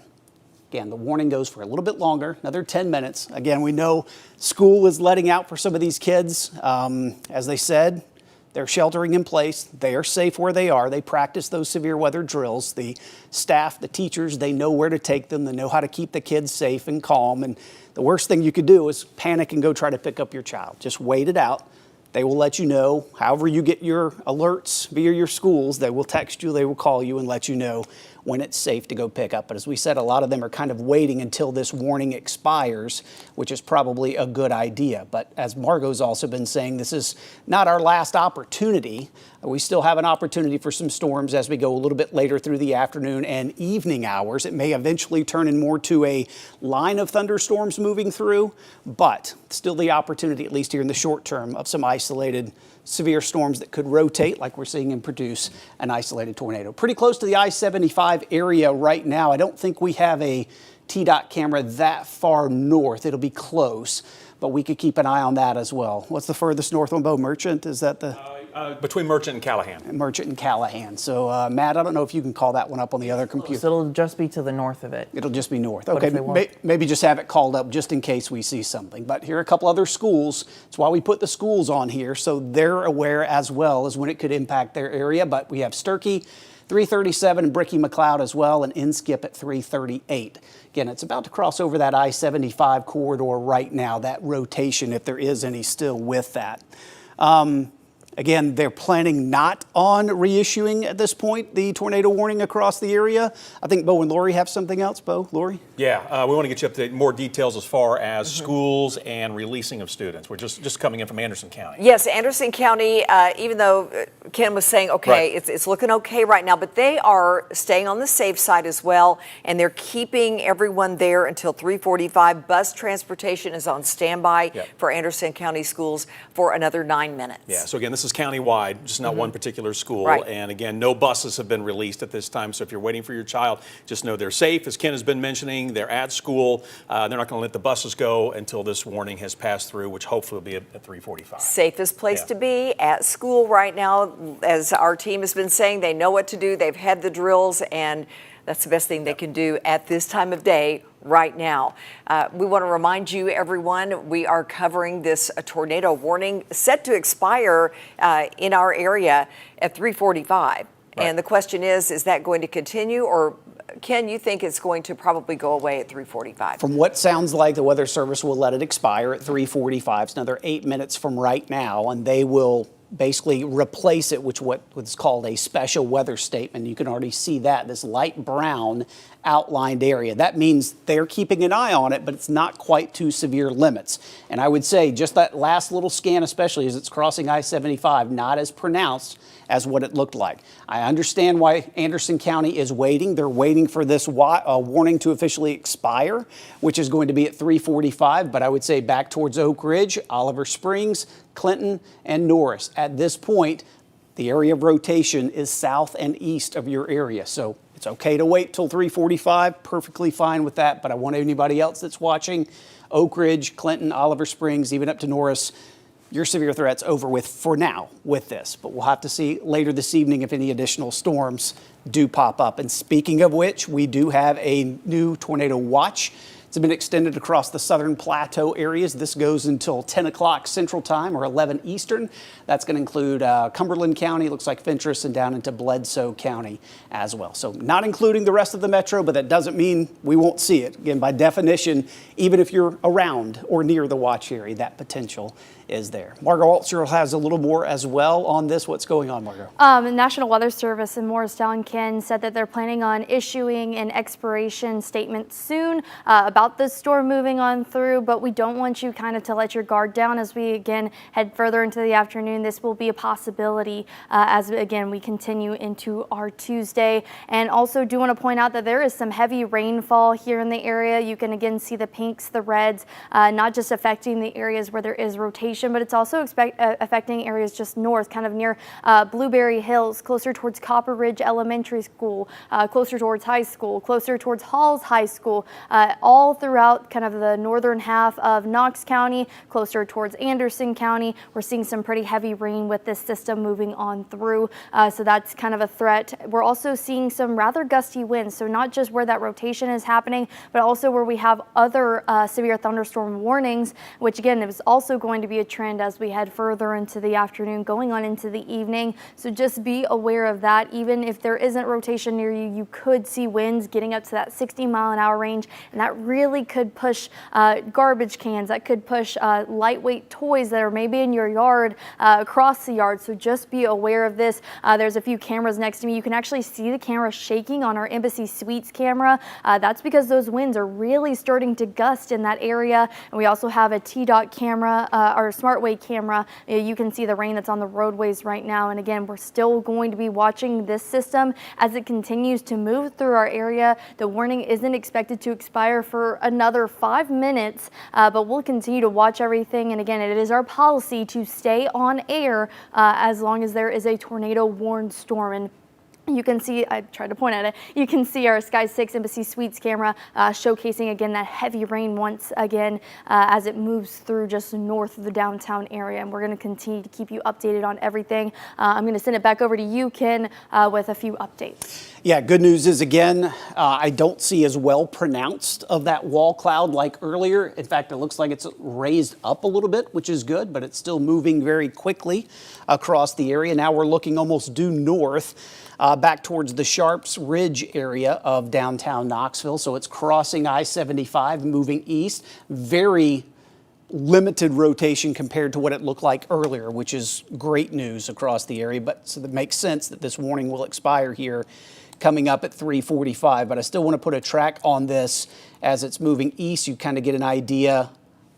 Again, the warning goes for a little bit longer, another 10 minutes. Again, we know school is letting out for some of these kids. As they said, they're sheltering in place. They are safe where they are. They practice those severe weather drills. The staff, the teachers, they know where to take them. They know how to keep the kids safe and calm. And the worst thing you could do is panic and go try to pick up your child. Just wait it out. They will let you know. However you get your alerts via your schools, they will text you, they will call you and let you know when it's safe to go pick up. But as we said, a lot of them are kind of waiting until this warning expires, which is probably a good idea. But as Margot's also been saying, this is not our last opportunity. We still have an opportunity for some storms as we go a little bit later through the afternoon and evening hours. It may eventually turn in more to a line of thunderstorms moving through, but still the opportunity, at least here in the short term, of some isolated severe storms that could rotate like we're seeing and produce an isolated tornado. Pretty close to the I-75 area right now. I don't think we have a TDOT camera that far north. It'll be close, but we could keep an eye on that as well. What's the furthest north one, Bo? Merchant? Is that the... Between Merchant and Callahan. Merchant and Callahan. So, Matt, I don't know if you can call that one up on the other computer. So it'll just be to the north of it. It'll just be north. What if they Okay, won't? maybe just have it called up just in case we see something. But here are a couple other schools. That's why we put the schools on here, so they're aware as well as when it could impact their area. But we have Sturkey, 337, and Bricky McLeod as well, and Inskip at 338. Again, it's about to cross over that I-75 corridor right now, that rotation, if there is any still with that. Again, they're planning not on reissuing at this point the tornado warning across the area. I think Bo and Lori have something else. Bo, Lori? Yeah, we want to get you up to more details as far as schools and releasing of students. We're just coming in from Anderson County. Yes, Anderson County, even though Ken was saying, okay, Right. it's looking okay right now, but they are staying on the safe side as well, and they're keeping everyone there until 3:45. Bus transportation is on standby Yep. for Anderson County schools for another 9 minutes. Yeah, so again, this is countywide, just not one particular school. Right. And again, no buses have been released at this time. So if you're waiting for your child, just know they're safe. As Ken has been mentioning, they're at school. They're not going to let the buses go until this warning has passed through, which hopefully will be at 3:45. Safest place Yeah. to be at school right now. As our team has been saying, they know what to do. They've had the drills, and that's the best thing they can do at this time of day right now. We want to remind you, everyone, we are covering this tornado warning set to expire in our area at 3:45. Right. And the question is that going to continue, or Ken, you think it's going to probably go away at 3:45? From what sounds like, the Weather Service will let it expire at 3:45. It's another 8 minutes from right now, and they will basically replace it with what's called a special weather statement. You can already see that, this light brown outlined area. That means they're keeping an eye on it, but it's not quite to severe limits. And I would say just that last little scan, especially as it's crossing I-75, not as pronounced as what it looked like. I understand why Anderson County is waiting. They're waiting for this warning to officially expire, which is going to be at 3:45. But I would say back towards Oak Ridge, Oliver Springs, Clinton, and Norris. At this point, the area of rotation is south and east of your area. So it's okay to wait till 3:45, perfectly fine with that. But I want anybody else that's watching, Oak Ridge, Clinton, Oliver Springs, even up to Norris, your severe threat's over with for now with this. But we'll have to see later this evening if any additional storms do pop up. And speaking of which, we do have a new tornado watch. It's been extended across the southern plateau areas. This goes until 10 o'clock Central Time or 11 Eastern. That's going to include Cumberland County, looks like Fentress, and down into Bledsoe County as well. So not including the rest of the metro, but that doesn't mean we won't see it. Again, by definition, even if you're around or near the watch area, that potential is there. Margot Altshire has a little more as well on this. What's going on, Margot? The National Weather Service in Morristown, Ken, said that they're planning on issuing an expiration statement soon about this storm moving on through, but we don't want you kind of to let your guard down as we again head further into the afternoon. This will be a possibility as again we continue into our Tuesday. And also do want to point out that there is some heavy rainfall here in the area. You can again see the pinks, the reds, not just affecting the areas where there is rotation, but it's also affecting areas just north, kind of near Blueberry Hills, closer towards Copper Ridge Elementary School, closer towards high school, closer towards Halls High School, all throughout kind of the northern half of Knox County, closer towards Anderson County. We're seeing some pretty heavy rain with this system moving on through, so that's kind of a threat. We're also seeing some rather gusty winds, so not just where that rotation is happening, but also where we have other severe thunderstorm warnings, which again is also going to be a trend as we head further into the afternoon, going on into the evening. So just be aware of that. Even if there isn't rotation near you, you could see winds getting up to that 60-mile-an-hour range, and that really could push garbage cans, that could push lightweight toys that are maybe in your yard across the yard. So just be aware of this. There's a few cameras next to me. You can actually see the camera shaking on our Embassy Suites camera. That's because those winds are really starting to gust in that area. And we also have a TDOT camera, our SmartWay camera. You can see the rain that's on the roadways right now. And again, we're still going to be watching this system as it continues to move through our area. The warning isn't expected to expire for another 5 minutes, but we'll continue to watch everything. And again, it is our policy to stay on air as long as there is a tornado warned storm. And you can see, I tried to point at it, you can see our Sky 6 Embassy Suites camera showcasing again that heavy rain once again as it moves through just north of the downtown area. And we're going to continue to keep you updated on everything. I'm going to send it back over to you, Ken, with a few updates. Yeah, good news is, again, I don't see as well pronounced of that wall cloud like earlier. In fact, it looks like it's raised up a little bit, which is good, but it's still moving very quickly across the area. Now we're looking almost due north. Back towards the Sharps Ridge area of downtown Knoxville. So it's crossing I-75, moving east. Very limited rotation compared to what it looked like earlier, which is great news across the area. But so that makes sense that this warning will expire here coming up at 3:45. But I still want to put a track on this as it's moving east. You kind of get an idea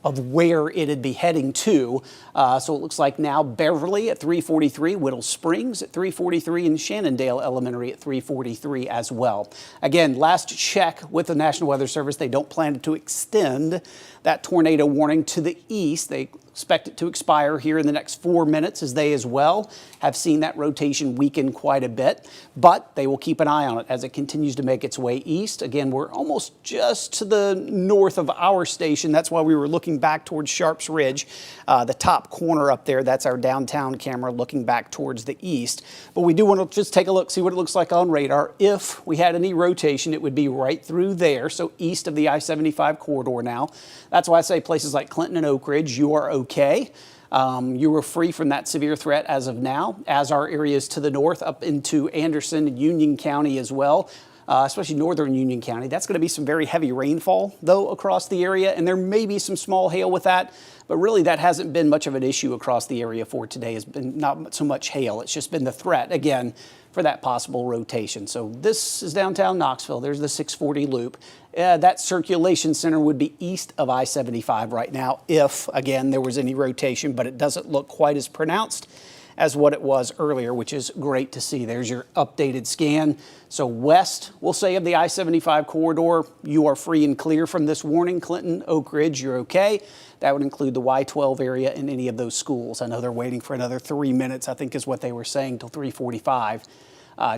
of where it'd be heading to. So it looks like now Beverly at 3:43, Whittle Springs at 3:43, and Shannondale Elementary at 3:43 as well. Again, last check with the National Weather Service, they don't plan to extend that tornado warning to the east. They expect it to expire here in the next 4 minutes, as they as well have seen that rotation weaken quite a bit. But they will keep an eye on it as it continues to make its way east. Again, we're almost just to the north of our station. That's why we were looking back towards Sharps Ridge, the top corner up there. That's our downtown camera looking back towards the east. But we do want to just take a look, see what it looks like on radar. If we had any rotation, it would be right through there, so east of the I-75 corridor now. That's why I say places like Clinton and Oak Ridge, you are okay. You were free from that severe threat as of now, as are areas to the north up into Anderson and Union County as well. Especially northern Union County. That's going to be some very heavy rainfall, though, across the area, and there may be some small hail with that, but really that hasn't been much of an issue across the area for today. It's been not so much hail. It's just been the threat, again, for that possible rotation. So this is downtown Knoxville. There's the 640 loop. That circulation center would be east of I-75 right now if, again, there was any rotation, but it doesn't look quite as pronounced as what it was earlier, which is great to see. There's your updated scan. So west, we'll say, of the I-75 corridor, you are free and clear from this warning. Clinton, Oak Ridge, you're okay. That would include the Y-12 area and any of those schools. I know they're waiting for another 3 minutes, I think is what they were saying, till 3:45,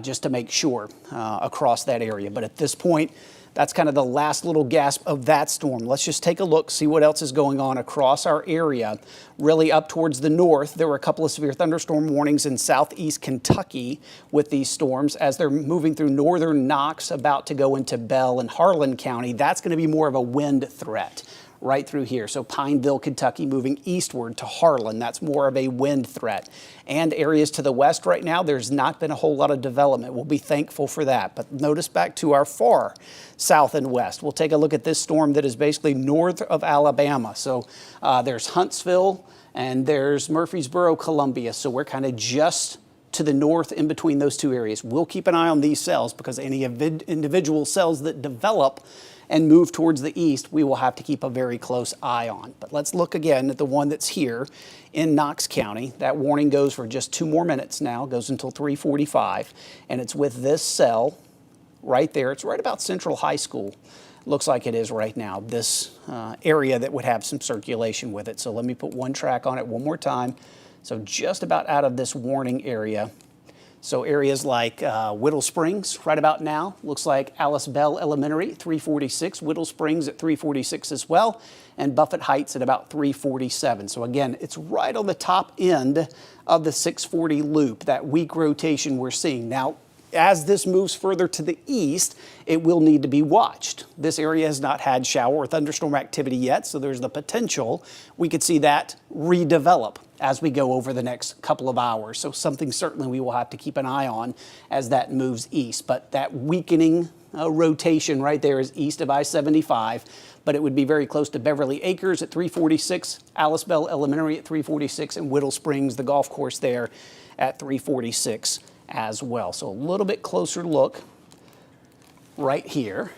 just to make sure across that area. But at this point, that's kind of the last little gasp of that storm. Let's just take a look, see what else is going on across our area. Really up towards the north, there were a couple of severe thunderstorm warnings in southeast Kentucky with these storms as they're moving through northern Knox, about to go into Bell and Harlan County. That's going to be more of a wind threat right through here. So Pineville, Kentucky, moving eastward to Harlan. That's more of a wind threat. And areas to the west right now, there's not been a whole lot of development. We'll be thankful for that. But notice back to our far south and west. We'll take a look at this storm that is basically north of Alabama. So there's Huntsville and there's Murfreesboro, Columbia. So we're kind of just to the north in between those two areas. We'll keep an eye on these cells because any individual cells that develop and move towards the east, we will have to keep a very close eye on. But let's look again at the one that's here in Knox County. That warning goes for just 2 more minutes now, goes until 3:45, and it's with this cell right there. It's right about Central High School. Looks like it is right now, this area that would have some circulation with it. So let me put one track on it one more time. So just about out of this warning area. So areas like Whittle Springs right about now, looks like Alice Bell Elementary, 346, Whittle Springs at 346 as well, and Buffett Heights at about 347. So again, it's right on the top end of the 640 loop, that weak rotation we're seeing. Now, as this moves further to the east, it will need to be watched. This area has not had shower or thunderstorm activity yet, so there's the potential we could see that redevelop as we go over the next couple of hours. So something certainly we will have to keep an eye on as that moves east. But that weakening rotation right there is east of I-75, but it would be very close to Beverly Acres at 346, Alice Bell Elementary at 346, and Whittle Springs, the golf course there, at 346 as well. So a little bit closer look right here.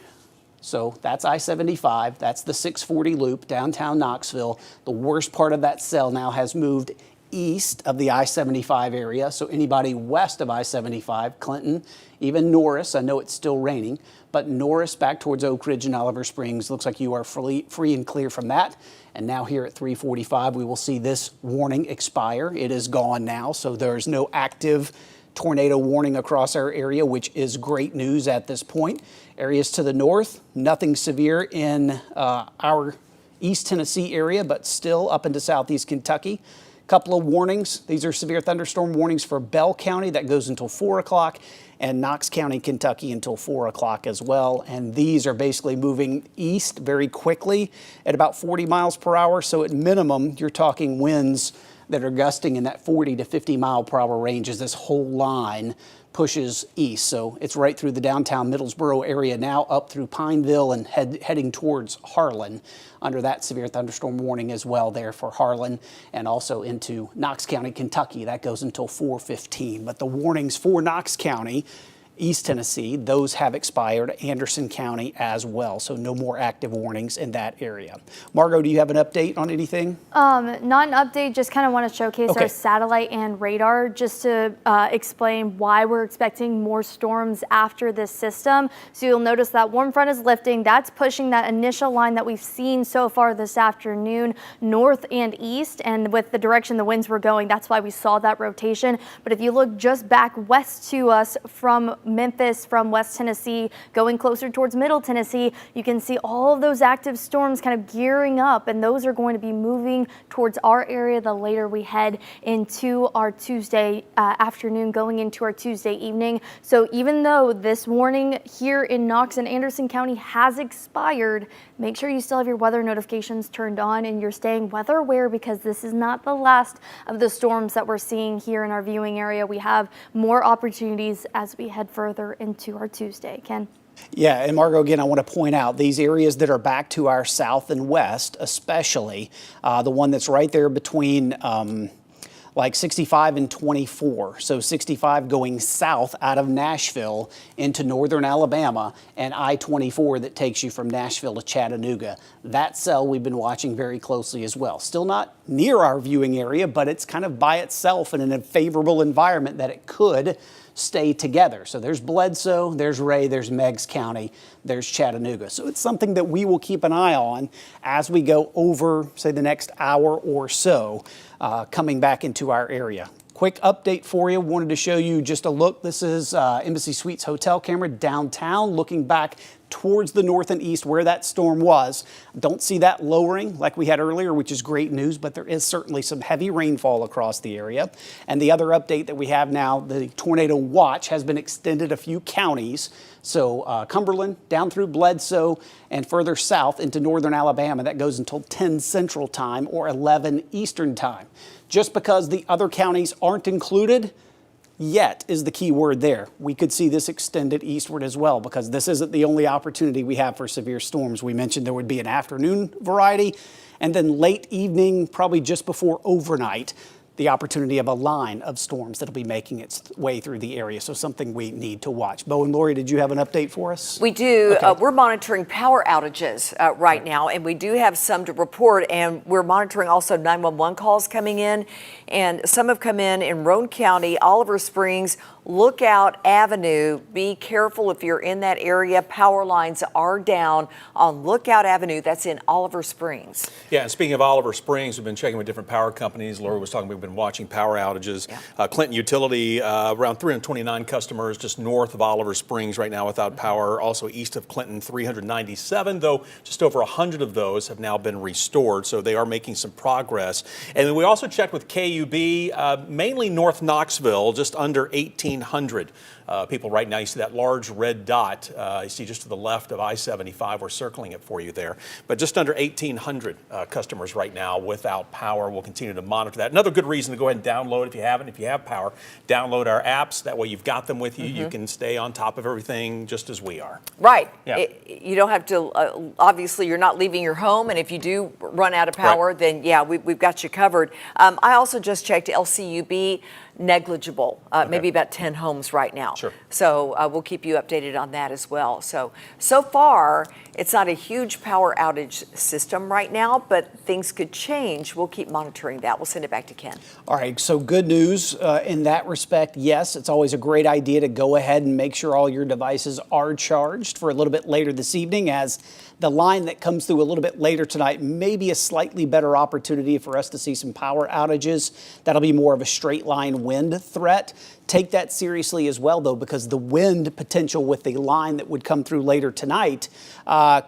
So that's I-75, that's the 640 loop, downtown Knoxville. The worst part of that cell now has moved east of the I-75 area. So anybody west of I-75, Clinton, even Norris, I know it's still raining, but Norris back towards Oak Ridge and Oliver Springs, looks like you are free and clear from that. And now here at 345, we will see this warning expire. It is gone now, so there's no active tornado warning across our area, which is great news at this point. Areas to the north, nothing severe in our East Tennessee area, but still up into southeast Kentucky. Couple of warnings. These are severe thunderstorm warnings for Bell County. That goes until 4 o'clock, and Knox County, Kentucky until 4 o'clock as well. And these are basically moving east very quickly at about 40 miles per hour. So at minimum, you're talking winds that are gusting in that 40 to 50 mile per hour range as this whole line pushes east. So it's right through the downtown Middlesboro area now, up through Pineville and heading towards Harlan under that severe thunderstorm warning as well there for Harlan, and also into Knox County, Kentucky. That goes until 4:15. But the warnings for Knox County, East Tennessee, those have expired. Anderson County as well. So no more active warnings in that area. Margot, do you have an update on anything? Not an update, just kind of want to showcase Okay. our satellite and radar just to explain why we're expecting more storms after this system. So you'll notice that warm front is lifting. That's pushing that initial line that we've seen so far this afternoon north and east. And with the direction the winds were going, that's why we saw that rotation. But if you look just back west to us from Memphis, from West Tennessee, going closer towards Middle Tennessee, you can see all of those active storms kind of gearing up, and those are going to be moving towards our area the later we head into our Tuesday afternoon, going into our Tuesday evening. So even though this warning here in Knox and Anderson County has expired, make sure you still have your weather notifications turned on and you're staying weather aware, because this is not the last of the storms that we're seeing here in our viewing area. We have more opportunities as we head further into our Tuesday. Ken? Yeah, and Margot, again, I want to point out these areas that are back to our south and west, especially the one that's right there between like 65 and 24. So 65 going south out of Nashville into northern Alabama, and I-24 that takes you from Nashville to Chattanooga. That cell we've been watching very closely as well. Still not near our viewing area, but it's kind of by itself and in a favorable environment that it could stay together. So there's Bledsoe, there's Ray, there's Meigs County, there's Chattanooga. So it's something that we will keep an eye on as we go over, say, the next hour or so, coming back into our area. Quick update for you. Wanted to show you just a look. This is Embassy Suites hotel camera downtown, looking back towards the north and east where that storm was. Don't see that lowering like we had earlier, which is great news, but there is certainly some heavy rainfall across the area. And the other update that we have now, the tornado watch has been extended a few counties. So Cumberland down through Bledsoe and further south into northern Alabama. That goes until 10 Central Time or 11 Eastern Time. Just because the other counties aren't included yet is the key word there. We could see this extended eastward as well, because this isn't the only opportunity we have for severe storms. We mentioned there would be an afternoon variety, and then late evening, probably just before overnight, the opportunity of a line of storms that'll be making its way through the area. So something we need to watch. Bo and Lori, did you have an update for us? We do. Okay. We're monitoring power outages right now, and we do have some to report, and we're monitoring also 911 calls coming in, and some have come in Roane County, Oliver Springs, Lookout Avenue. Be careful if you're in that area. Power lines are down on Lookout Avenue. That's in Oliver Springs. Yeah, and speaking of Oliver Springs, we've been checking with different power companies. Lori was talking, we've been watching power outages. Yeah. Clinton Utility, around 329 customers just north of Oliver Springs right now without power. Also east of Clinton, 397, though just over 100 of those have now been restored. So they are making some progress. And then we also checked with KUB, mainly North Knoxville, just under 18 1,800 people right now. You see that large red dot. You see just to the left of I-75. We're circling it for you there. But just under 1,800 customers right now without power. We'll continue to monitor that. Another good reason to go ahead and download if you haven't. If you have power, download our apps. That way you've got them with you. You can stay on top of everything just as we are. Right. Yeah. You don't have to, obviously, you're not leaving your home. And if you do run out of power, then yeah, we've got you covered. I also just checked LCUB, negligible, maybe about 10 homes right now. Sure. So we'll keep you updated on that as well. So far, it's not a huge power outage system right now, but things could change. We'll keep monitoring that. We'll send it back to Ken. All right, so good news in that respect. Yes, it's always a great idea to go ahead and make sure all your devices are charged for a little bit later this evening, as the line that comes through a little bit later tonight may be a slightly better opportunity for us to see some power outages. That'll be more of a straight line wind threat. Take that seriously as well, though, because the wind potential with the line that would come through later tonight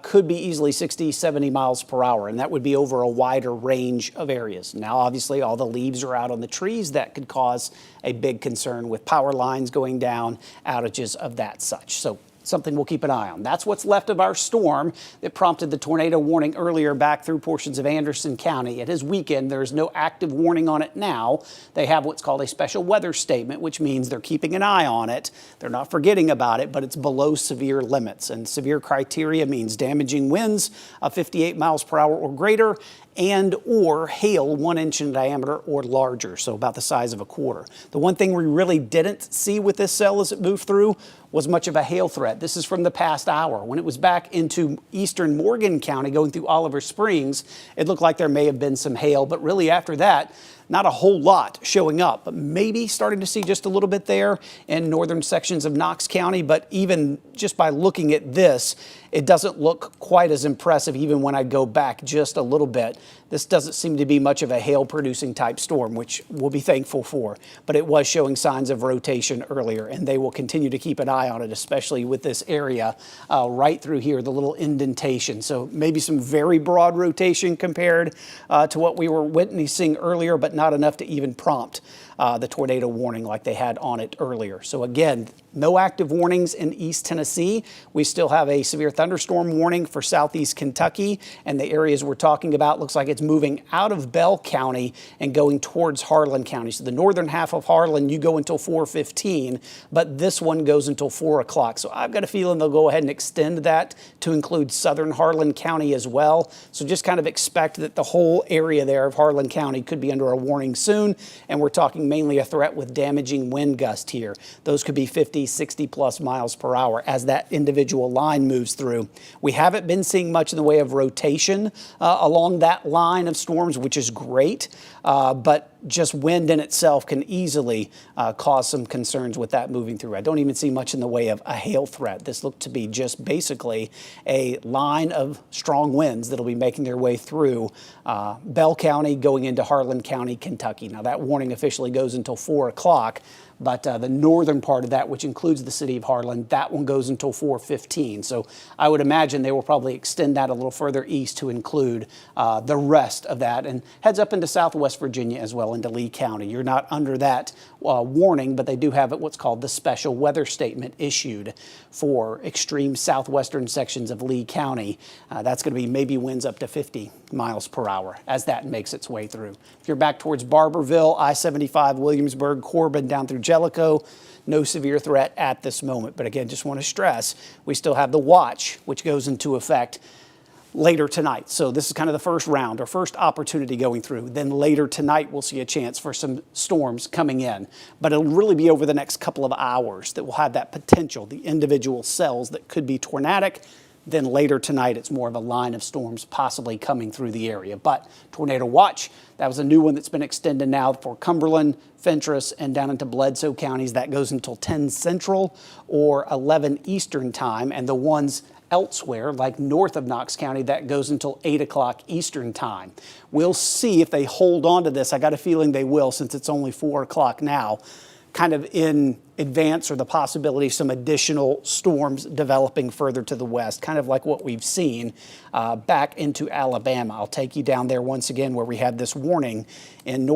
could be easily 60, 70 miles per hour, and that would be over a wider range of areas. Now, obviously, all the leaves are out on the trees. That could cause a big concern with power lines going down, outages of that such. So something we'll keep an eye on. That's what's left of our storm that prompted the tornado warning earlier back through portions of Anderson County. It is weekend. There's no active warning on it now. They have what's called a special weather statement, which means they're keeping an eye on it. They're not forgetting about it, but it's below severe limits. And severe criteria means damaging winds of 58 miles per hour or greater, and or hail 1 inch in diameter or larger, so about the size of a quarter. The one thing we really didn't see with this cell as it moved through was much of a hail threat. This is from the past hour. When it was back into eastern Morgan County going through Oliver Springs, it looked like there may have been some hail, but really after that, not a whole lot showing up, but maybe starting to see just a little bit there in northern sections of Knox County. But even just by looking at this, it doesn't look quite as impressive even when I go back just a little bit. This doesn't seem to be much of a hail-producing type storm, which we'll be thankful for. But it was showing signs of rotation earlier, and they will continue to keep an eye on it, especially with this area right through here, the little indentation. So maybe some very broad rotation compared to what we were witnessing earlier, but not enough to even prompt the tornado warning like they had on it earlier. So again, no active warnings in East Tennessee. We still have a severe thunderstorm warning for southeast Kentucky, and the areas we're talking about looks like it's moving out of Bell County and going towards Harlan County. So the northern half of Harlan, you go until 4:15, but this one goes until 4 o'clock. So I've got a feeling they'll go ahead and extend that to include southern Harlan County as well. So just kind of expect that the whole area there of Harlan County could be under a warning soon, and we're talking mainly a threat with damaging wind gust here. Those could be 50, 60 plus miles per hour as that individual line moves through. We haven't been seeing much in the way of rotation along that line of storms, which is great, but just wind in itself can easily cause some concerns with that moving through. I don't even see much in the way of a hail threat. This looked to be just basically a line of strong winds that'll be making their way through Bell County going into Harlan County, Kentucky. Now that warning officially goes until 4 o'clock. But the northern part of that, which includes the city of Harlan, that one goes until 4:15. So I would imagine they will probably extend that a little further east to include the rest of that, and heads up into southwest Virginia as well, into Lee County. You're not under that warning, but they do have what's called the special weather statement issued for extreme southwestern sections of Lee County. That's going to be maybe winds up to 50 miles per hour as that makes its way through. If you're back towards Barberville, I-75, Williamsburg, Corbin, down through Jellicoe, no severe threat at this moment. But again, just want to stress, we still have the watch, which goes into effect later tonight. So this is kind of the first round or first opportunity going through. Then later tonight, we'll see a chance for some storms coming in. But it'll really be over the next couple of hours that we'll have that potential, the individual cells that could be tornadic. Then later tonight, it's more of a line of storms possibly coming through the area. But tornado watch, that was a new one that's been extended now for Cumberland, Fentress, and down into Bledsoe counties. That goes until 10 Central or 11 Eastern time. And the ones elsewhere, like north of Knox County, that goes until 8 o'clock Eastern time. We'll see if they hold on to this. I got a feeling they will, since it's only 4 o'clock now, kind of in advance or the possibility of some additional storms developing further to the west, kind of like what we've seen back into Alabama. I'll take you down there once again where we have this warning in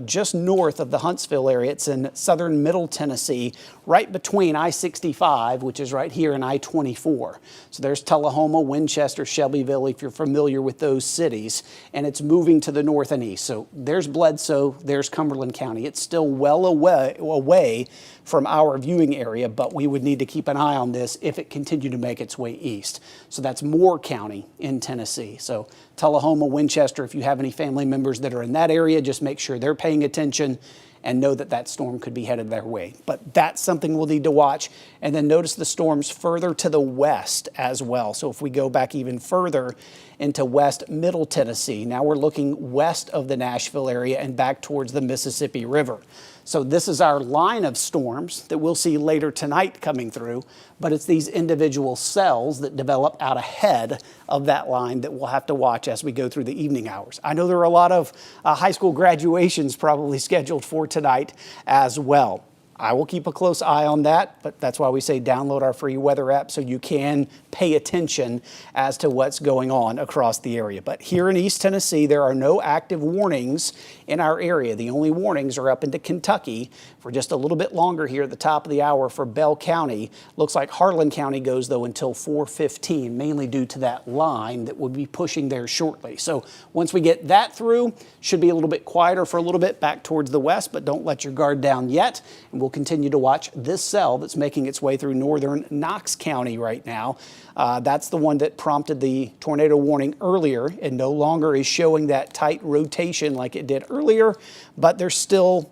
just north of the Huntsville area. It's in southern Middle Tennessee, right between I-65, which is right here, and I-24. So there's Tullahoma, Winchester, Shelbyville, if you're familiar with those cities, and it's moving to the north and east. So there's Bledsoe, there's Cumberland County. It's still well away from our viewing area, but we would need to keep an eye on this if it continued to make its way east. So that's Moore County in Tennessee. So Tullahoma, Winchester, if you have any family members that are in that area, just make sure they're paying attention and know that that storm could be headed their way. But that's something we'll need to watch. And then notice the storms further to the west as well. So if we go back even further into west Middle Tennessee, now we're looking west of the Nashville area and back towards the Mississippi River. So this is our line of storms that we'll see later tonight coming through, but it's these individual cells that develop out ahead of that line that we'll have to watch as we go through the evening hours. I know there are a lot of high school graduations probably scheduled for tonight as well. I will keep a close eye on that, but that's why we say download our free weather app so you can pay attention as to what's going on across the area. But here in East Tennessee, there are no active warnings in our area. The only warnings are up into Kentucky for just a little bit longer here at the top of the hour for Bell County. Looks like Harlan County goes, though, until 4:15, mainly due to that line that will be pushing there shortly. So once we get that through, should be a little bit quieter for a little bit back towards the west, but don't let your guard down yet. And we'll continue to watch this cell that's making its way through northern Knox County right now. That's the one that prompted the tornado warning earlier and no longer is showing that tight rotation like it did earlier, but there still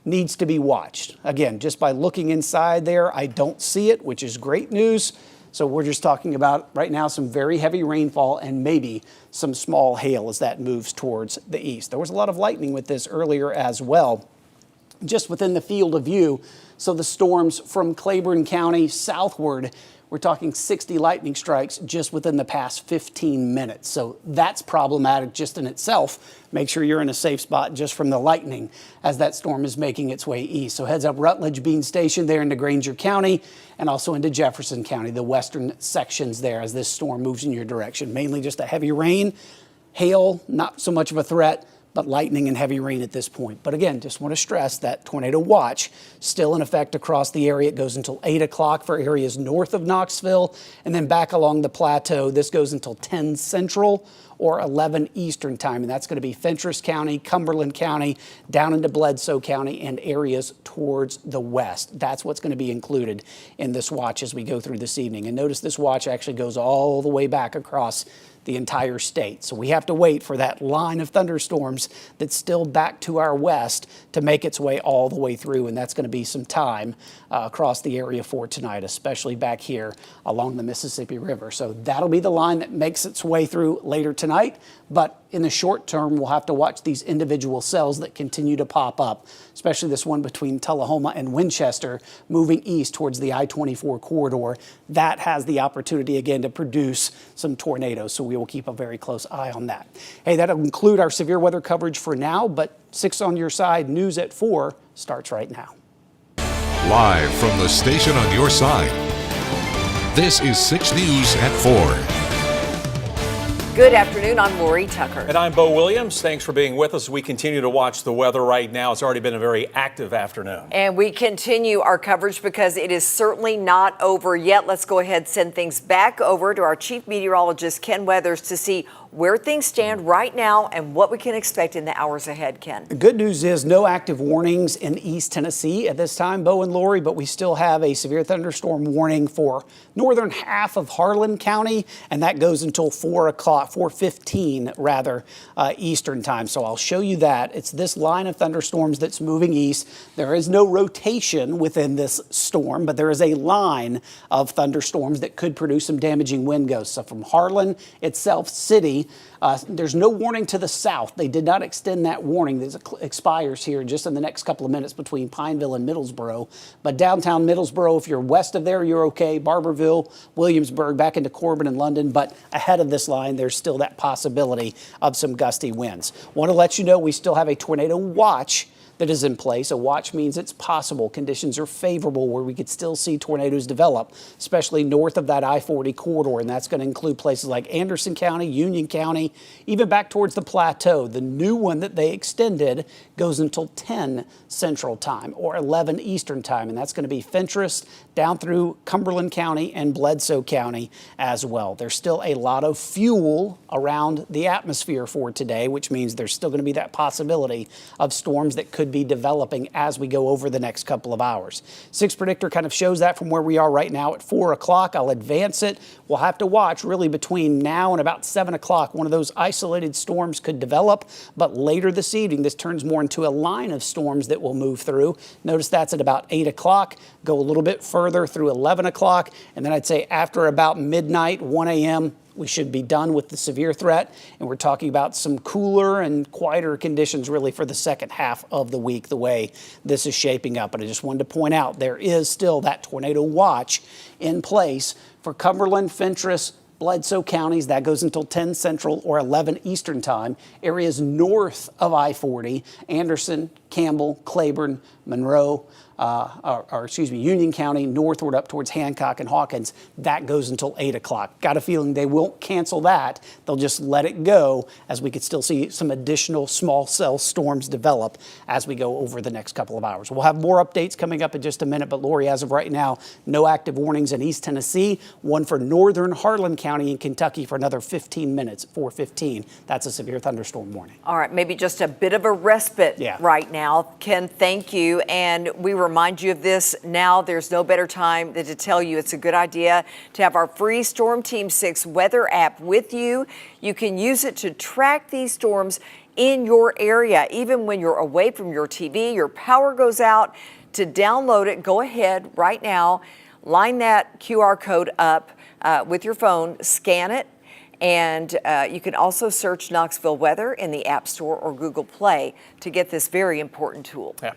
needs to be watched. Again, just by looking inside there, I don't see it, which is great news. So we're just talking about right now some very heavy rainfall and maybe some small hail as that moves towards the east. There was a lot of lightning with this earlier as well, just within the field of view. So the storms from Claiborne County southward, we're talking 60 lightning strikes just within the past 15 minutes. So that's problematic just in itself. Make sure you're in a safe spot just from the lightning as that storm is making its way east. So heads up Rutledge Bean Station there into Granger County and also into Jefferson County, the western sections there as this storm moves in your direction. Mainly just a heavy rain, hail, not so much of a threat, but lightning and heavy rain at this point. But again, just want to stress that tornado watch still in effect across the area. It goes until 8 o'clock for areas north of Knoxville, and then back along the plateau. This goes until 10 Central or 11 Eastern time, and that's going to be Fentress County, Cumberland County, down into Bledsoe County, and areas towards the west. That's what's going to be included in this watch as we go through this evening. And notice this watch actually goes all the way back across the entire state. So we have to wait for that line of thunderstorms that's still back to our west to make its way all the way through, and that's going to be some time across the area for tonight, especially back here along the Mississippi River. So that'll be the line that makes its way through later tonight, but in the short term, we'll have to watch these individual cells that continue to pop up, especially this one between Tullahoma and Winchester moving east towards the I-24 corridor. That has the opportunity again to produce some tornadoes, so we will keep a very close eye on that. Hey, that'll conclude our severe weather coverage for now, but 6 on your side news at 4 starts right now. Live from the station on your side, this is 6 News at 4. Good afternoon, I'm Lori Tucker. And I'm Bo Williams. Thanks for being with us. We continue to watch the weather right now. It's already been a very active afternoon. And we continue our coverage because it is certainly not over yet. Let's go ahead and send things back over to our chief meteorologist, Ken Weathers, to see where things stand right now and what we can expect in the hours ahead, Ken. The good news is no active warnings in East Tennessee at this time, Bo and Lori, but we still have a severe thunderstorm warning for northern half of Harlan County, and that goes until 4:15 rather, Eastern time. So I'll show you that. It's this line of thunderstorms that's moving east. There is no rotation within this storm, but there is a line of thunderstorms that could produce some damaging wind gusts. So from Harlan itself, city, there's no warning to the south. They did not extend that warning. This expires here just in the next couple of minutes between Pineville and Middlesboro. But downtown Middlesboro, if you're west of there, you're okay. Barberville, Williamsburg, back into Corbin and London. But ahead of this line, there's still that possibility of some gusty winds. Want to let you know we still have a tornado watch that is in place. A watch means it's possible. Conditions are favorable where we could still see tornadoes develop, especially north of that I-40 corridor, and that's going to include places like Anderson County, Union County, even back towards the Plateau. The new one that they extended goes until 10 Central Time or 11 Eastern Time, and that's going to be Fentress down through Cumberland County and Bledsoe County as well. There's still a lot of fuel around the atmosphere for today, which means there's still going to be that possibility of storms that could be developing as we go over the next couple of hours. 6 Predictor kind of shows that from where we are right now at 4 o'clock. I'll advance it. We'll have to watch really between now and about 7 o'clock. One of those isolated storms could develop, but later this evening, this turns more into a line of storms that will move through. Notice that's at about 8 o'clock, go a little bit further through 11 o'clock, and then I'd say after about midnight, 1 a.m., we should be done with the severe threat, and we're talking about some cooler and quieter conditions really for the second half of the week, the way this is shaping up. But I just wanted to point out there is still that tornado watch in place for Cumberland, Fentress, Bledsoe counties. That goes until 10 Central or 11 Eastern Time. Areas north of I-40, Anderson, Campbell, Claiborne, Monroe, Union County, northward up towards Hancock and Hawkins, that goes until 8 o'clock. Got a feeling they won't cancel that. They'll just let it go as we could still see some additional small cell storms develop as we go over the next couple of hours. We'll have more updates coming up in just a minute, but Lori, as of right now, no active warnings in East Tennessee, one for northern Harlan County in Kentucky for another 15 minutes, 4:15. That's a severe thunderstorm warning. All right, maybe just a bit of a respite right now. Ken, thank you. And we remind you of this now. There's no better time than to tell you it's a good idea to have our free Storm Team 6 weather app with you. You can use it to track these storms in your area, even when you're away from your TV, your power goes out. To download it, go ahead right now, line that QR code up with your phone, scan it, and you can also search Knoxville weather in the App Store or Google Play to get this very important tool. Yeah.